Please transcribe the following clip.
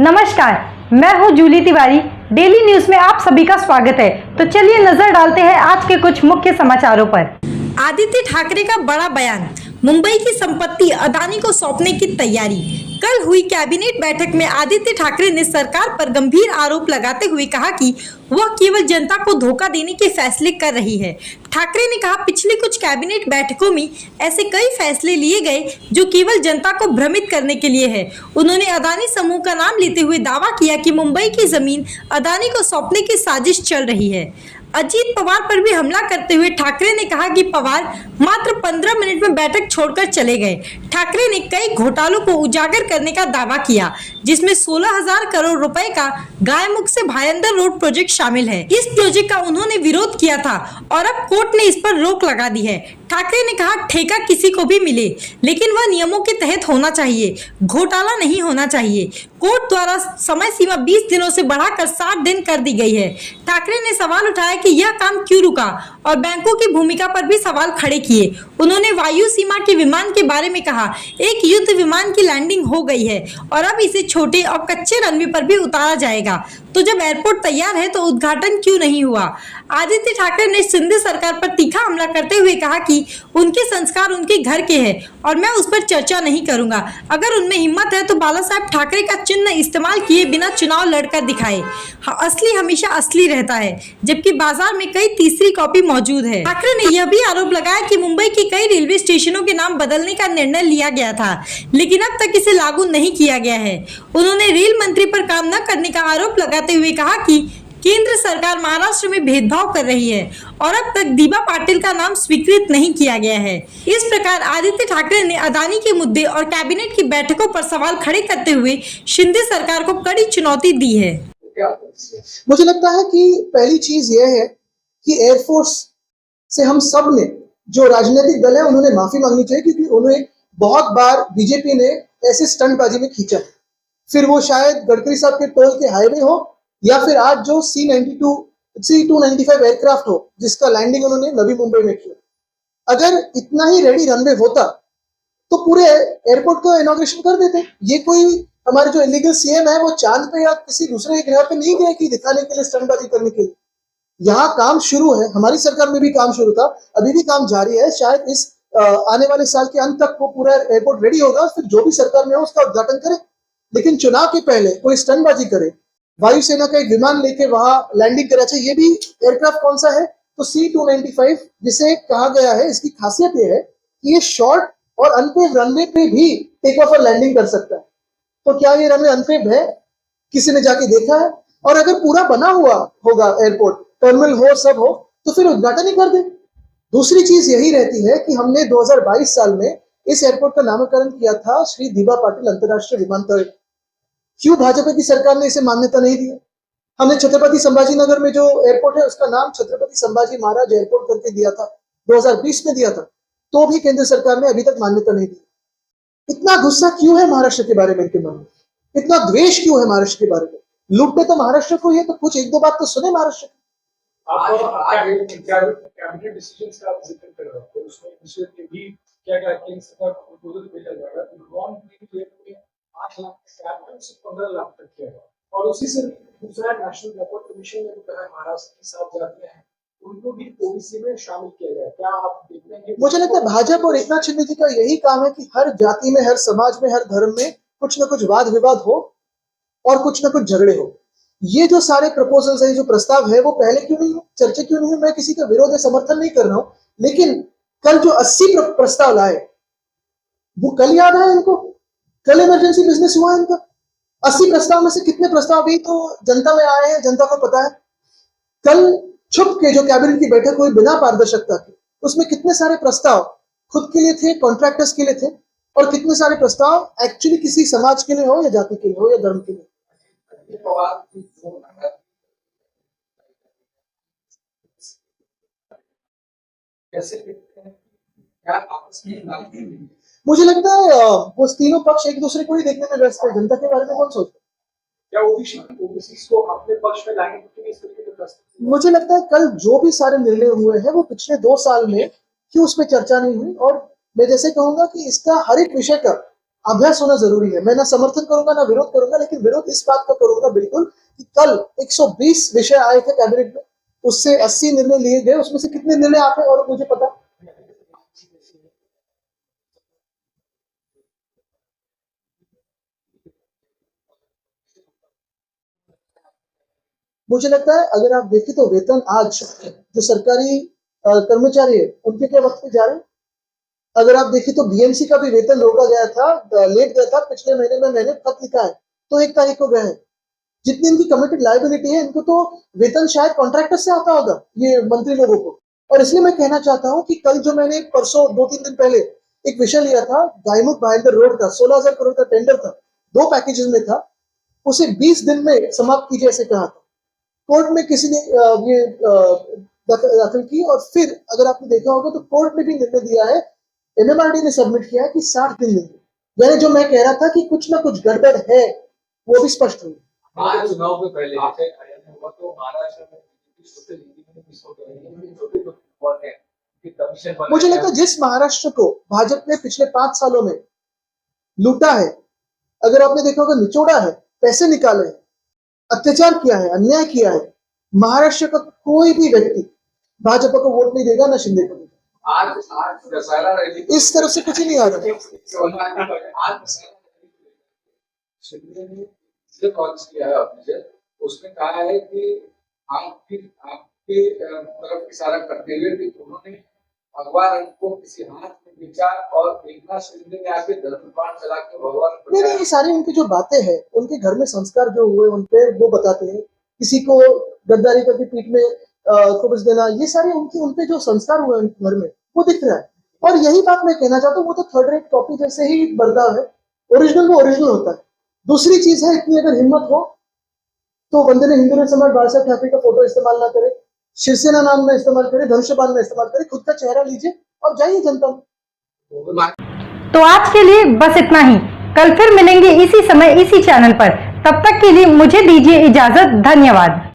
नमस्कार, मैं हूं जूली तिवारी। डेली न्यूज में आप सभी का स्वागत है। तो चलिए नजर डालते हैं आज के कुछ मुख्य समाचारों पर। आदित्य ठाकरे का बड़ा बयान, मुंबई की संपत्ति अदानी को सौंपने की तैयारी। कल हुई कैबिनेट बैठक में आदित्य ठाकरे ने सरकार पर गंभीर आरोप लगाते हुए कहा कि वह केवल जनता को धोखा देने के फैसले कर रही है। ठाकरे ने कहा, पिछली कुछ कैबिनेट बैठकों में ऐसे कई फैसले लिए गए जो केवल जनता को भ्रमित करने के लिए है। उन्होंने अदानी समूह का नाम लेते हुए दावा किया कि मुंबई की जमीन अदानी को सौंपने की साजिश चल रही है। अजीत पवार पर भी हमला करते हुए ठाकरे ने कहा कि पवार मात्र 15 मिनट में बैठक छोड़कर चले गए। ठाकरे ने कई घोटालों को उजागर करने का दावा किया, जिसमें 16,000 करोड़ रुपए का गायमुख से भायंदर रोड प्रोजेक्ट शामिल है। इस प्रोजेक्ट का उन्होंने विरोध किया था और अब कोर्ट ने इस पर रोक लगा दी है। ठाकरे ने कहा, ठेका किसी को भी मिले लेकिन वह नियमों के तहत होना चाहिए, घोटाला नहीं होना चाहिए। कोर्ट द्वारा समय सीमा 20 दिनों से बढ़ाकर 60 दिन कर दी गई है। ठाकरे ने सवाल उठाया कि यह काम क्यों रुका और बैंकों की भूमिका पर भी सवाल खड़े किए। उन्होंने वायु सीमा के विमान के बारे में कहा, एक युद्ध विमान की लैंडिंग हो गई है और अब इसे छोटे और कच्चे रनवे पर भी उतारा जाएगा, तो जब एयरपोर्ट तैयार है तो उद्घाटन क्यों नहीं हुआ। आदित्य ठाकरे ने सिंध सरकार पर तीखा हमला करते हुए कहा कि उनके संस्कार उनके घर के हैं और मैं उस पर चर्चा नहीं करूंगा। अगर उनमें हिम्मत है तो बाला साहब ठाकरे का चिन्ह इस्तेमाल किए बिना चुनाव लड़कर दिखाए। असली हमेशा असली रहता है, जबकि बाजार में कई तीसरी कॉपी मौजूद है। ठाकरे ने यह भी आरोप लगाया कि मुंबई के कई रेलवे स्टेशनों के नाम बदलने का निर्णय लिया गया था, लेकिन अब तक इसे लागू नहीं किया गया है। उन्होंने रेल मंत्री पर काम न करने का आरोप लगाते हुए कहा कि केंद्र सरकार महाराष्ट्र में भेदभाव कर रही है और अब तक दीबा पाटिल का नाम स्वीकृत नहीं किया गया है। इस प्रकार आदित्य ठाकरे ने अदानी के मुद्दे और कैबिनेट की बैठकों पर सवाल खड़े करते हुए शिंदे सरकार को कड़ी चुनौती दी है। मुझे लगता है कि पहली चीज यह है कि एयरफोर्स से हम सब ने, जो राजनीतिक दल है, उन्होंने माफी मांगनी चाहिए, क्योंकि उन्हें बहुत बार बीजेपी ने ऐसे स्टंटबाजी में खींचा। फिर वो शायद गडकरी साहब के टोल के हाईवे हो या फिर आज जो C295 एयरक्राफ्ट हो, जिसका लैंडिंग उन्होंने नवी मुंबई में किया। अगर इतना ही रेडी रनवे होता तो पूरे एयरपोर्ट का इनॉग्रेशन कर देते। ये कोई हमारे जो इलीगल सीएम है वो चांद पे या किसी दूसरे ग्रह पे नहीं गए कि दिखाने के लिए, स्टंटबाजी करने के लिए। यहाँ काम शुरू है, हमारी सरकार में भी काम शुरू था, अभी भी काम जारी है। शायद इस आने वाले साल के अंत तक वो पूरा एयरपोर्ट रेडी होगा, फिर जो भी सरकार में हो उसका उद्घाटन करे। लेकिन चुनाव के पहले कोई स्टंटबाजी करे, वायुसेना का एक विमान लेके वहां लैंडिंग करे। अच्छा, ये भी एयरक्राफ्ट कौन सा है? तो C295, जिसे कहा गया है, इसकी खासियत ये है कि ये शॉर्ट और अनपेव्ड रनवे पे भी टेक ऑफ और लैंडिंग कर सकता है। तो क्या ये रनवे अनपेव्ड है? किसी ने जाके देखा है? और अगर पूरा बना हुआ होगा एयरपोर्ट, टर्मिनल हो, सब हो, तो फिर उद्घाटन ही कर दे। दूसरी चीज यही रहती है कि हमने 2022 साल में इस एयरपोर्ट का नामकरण किया था श्री दीबा पाटिल अंतरराष्ट्रीय विमानतल। क्यों भाजपा की सरकार ने इसे मान्यता नहीं दी? हमने छत्रपति संभाजी नगर में जो एयरपोर्ट है उसका नाम छत्रपति संभाजी महाराज एयरपोर्ट करके दिया था, 2020 में दिया था, तो भी केंद्र सरकार ने अभी तक मान्यता नहीं दी। इतना गुस्सा क्यों है महाराष्ट्र के बारे में इनके मन में? इतना द्वेष क्यों है महाराष्ट्र के बारे में? लूटते तो महाराष्ट्र को ही है, तो कुछ एक दो बात तो सुने महाराष्ट्र की। कैबिनेट डिसीजंस का जिक्र कर रहे हो, उसमें विषय के भी क्या केंद्र सरकार को प्रपोजल भेजा जाएगा तो लोन के लिए 8 लाख से 15 लाख तक किया और उसी से दूसरा नेशनल रिपोर्ट कमीशन ने कहा महाराष्ट्र की 7 जातियां हैं उनको भी ओबीसी में शामिल किया जाए। क्या आप देखते हैं? मुझे लगता है भाजपा और एकनाथ शिंदे जी का यही काम है कि हर जाति में, हर समाज में, हर धर्म में कुछ ना कुछ वाद विवाद हो और कुछ ना कुछ झगड़े हो। ये जो सारे प्रपोजल्स है, जो प्रस्ताव है, वो पहले क्यों नहीं हो, चर्चा क्यों नहीं हो? मैं किसी का विरोध या समर्थन नहीं कर रहा हूं, लेकिन कल जो 80 प्रस्ताव लाए वो कल याद है इनको? कल इमरजेंसी बिजनेस हुआ इनका। 80 प्रस्ताव में से कितने प्रस्ताव भी तो जनता में आए हैं, जनता को पता है। कल छुप के जो कैबिनेट की बैठक हुई बिना पारदर्शिता के, उसमें कितने सारे प्रस्ताव खुद के लिए थे, कॉन्ट्रैक्टर्स के लिए थे, और कितने सारे प्रस्ताव एक्चुअली किसी समाज के लिए हो, या जाति के लिए हो, या धर्म के लिए। मुझे लगता है वो तीनों पक्ष एक दूसरे को ही देखने में व्यस्त है, जनता के बारे में कौन सोचता है? क्या ओबीसी को अपने पक्ष में लाने के लिए इस तरीके के प्रस्ताव? मुझे लगता है कल जो भी सारे निर्णय हुए हैं वो पिछले 2 साल में क्यों उस पर चर्चा नहीं हुई। और मैं जैसे कहूंगा कि इसका हर एक विषय का अभ्यास होना जरूरी है। मैं ना समर्थन करूंगा ना विरोध करूंगा, लेकिन विरोध इस बात का करूंगा बिल्कुल कि कल 120 विषय आए थे कैबिनेट में, उससे 80 निर्णय लिए गए, उसमें से कितने निर्णय आते और मुझे पता। मुझे लगता है अगर आप देखें तो वेतन आज जो सरकारी कर्मचारी है उनके क्या वक्त पे जा रहे हैं। अगर आप देखें तो बीएमसी का भी वेतन रोका गया था, लेट गया था, पिछले महीने में मैंने खत लिखा है तो 1 तारीख को गए हैं। जितनी इनकी कमिटेड लायबिलिटी है, इनको तो वेतन शायद कॉन्ट्रैक्टर से आता होगा, ये मंत्री लोगों को। और इसलिए मैं कहना चाहता हूं कि कल जो मैंने परसों 2-3 दिन पहले एक विषय लिया था, गायमुख भाईंदर रोड का 16,000 करोड़ का टेंडर था, 2 पैकेजेस में था, उसे 20 दिन में समाप्त कीजिए ऐसे कहा था। कोर्ट में किसी ने ये दाखिल की और फिर अगर आपने देखा होगा तो कोर्ट ने भी निर्णय दिया है, एमएमआरडी ने सबमिट किया है कि 60 दिन देंगे। यानी जो मैं कह रहा था कि कुछ ना कुछ गड़बड़ है वो भी स्पष्ट हुई। आज चुनाव के पहले हुआ तो महाराष्ट्र में मुझे लगता है जिस महाराष्ट्र को भाजपा ने पिछले 5 सालों में लूटा है, अगर आपने देखा होगा, निचोड़ा है, पैसे निकाले हैं, अत्याचार किया है, अन्याय किया है, महाराष्ट्र का कोई भी व्यक्ति भाजपा को वोट नहीं देगा, ना शिंदे को। आज दशहरा रैली इस तरफ से कुछ ही नहीं आ रहा। लॉन्च किया है ऑफिशियल, उसमें कहा है कि आपके तरफ इशारा करते हुए कि उन्होंने भगवान को किसी हाथ में बेचा और एकनाथ शिंदे ने आके धर्मपाल चला के भगवान नहीं, ये सारी उनकी जो बातें हैं, उनके घर में संस्कार जो हुए उनपे वो बताते हैं। किसी को गद्दारी करके पीठ में कुबस देना, ये सारे उनपे जो संस्कार हुए उनके घर में वो दिख रहा है। और यही बात मैं कहना चाहता हूँ, वो तो थर्ड रेट कॉपी जैसे ही बर्ताव है, ओरिजिनल वो ओरिजिनल होता है। दूसरी चीज है, इतनी अगर हिम्मत हो तो वंदे हिंदू सम्राट बाला साहब ठाकरे का फोटो इस्तेमाल ना करे, शिवसेना नाम में इस्तेमाल करे, धनुष्यबाण में इस्तेमाल करे, खुद का चेहरा लीजिए और जाइए जनता में। तो आज के लिए बस इतना ही। कल फिर मिलेंगे इसी समय इसी चैनल पर। तब तक के लिए मुझे दीजिए इजाजत। धन्यवाद।